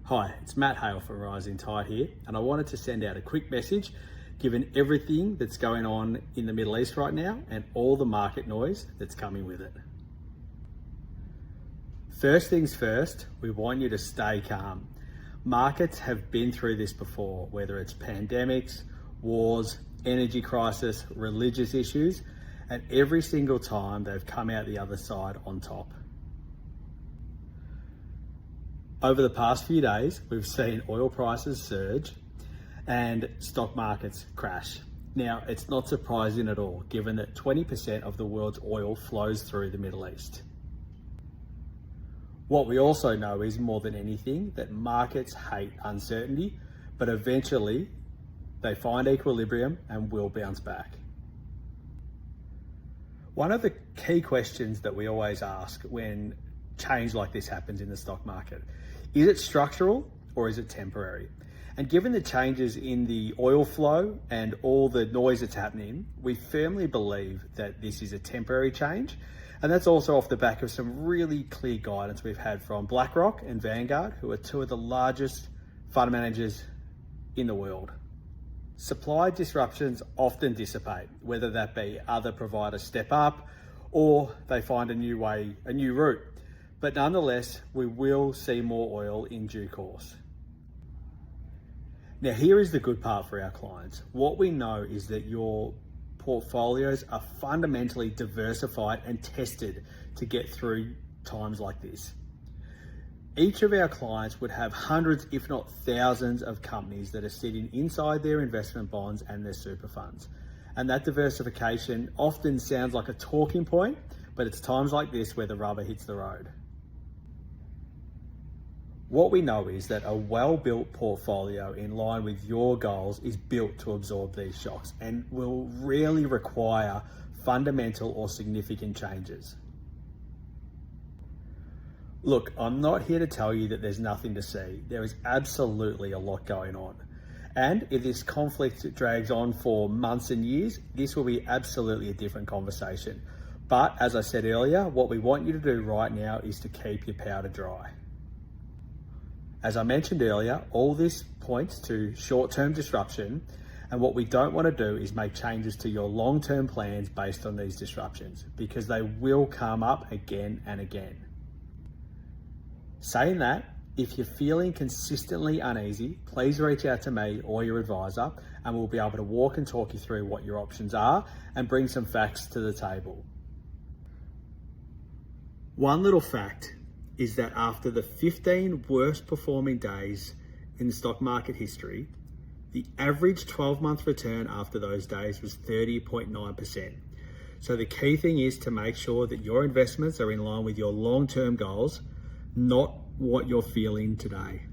Hi, it's Matt Hale from Rising Tide here, and I wanted to send out a quick message given everything that's going on in the Middle East right now and all the market noise that's coming with it. First things first, we want you to stay calm. Markets have been through this before, whether it's pandemics, wars, energy crisis, religious issues, and every single time they've come out the other side on top. Over the past few days, we've seen oil prices surge and stock markets crash. Now, it's not surprising at all, given that 20% of the world's oil flows through the Middle East. What we also know is, more than anything, that markets hate uncertainty, but eventually they find equilibrium and will bounce back. One of the key questions that we always ask when change like this happens in the stock market: is it structural or is it temporary? And given the changes in the oil flow and all the noise that's happening, we firmly believe that this is a temporary change. And that's also off the back of some really clear guidance we've had from BlackRock and Vanguard, who are two of the largest fund managers in the world. Supply disruptions often dissipate, whether that be other providers step up or they find a new route. But nonetheless, we will see more oil in due course. Now, here is the good part for our clients. What we know is that your portfolios are fundamentally diversified and tested to get through times like this. Each of our clients would have hundreds, if not thousands, of companies that are sitting inside their investment bonds and their super funds. And that diversification often sounds like a talking point, but it's times like this where the rubber hits the road. What we know is that a well-built portfolio in line with your goals is built to absorb these shocks and will rarely require fundamental or significant changes. Look, I'm not here to tell you that there's nothing to see. There is absolutely a lot going on. And if this conflict drags on for months and years, this will be absolutely a different conversation. But as I said earlier, what we want you to do right now is to keep your powder dry. As I mentioned earlier, all this points to short-term disruption, and what we don't want to do is make changes to your long-term plans based on these disruptions, because they will come up again and again. Saying that, if you're feeling consistently uneasy, please reach out to me or your advisor, and we'll be able to walk and talk you through what your options are and bring some facts to the table. One little fact is that after the 15 worst performing days in the stock market history, the average 12-month return after those days was 30.9%. So the key thing is to make sure that your investments are in line with your long-term goals, not what you're feeling today.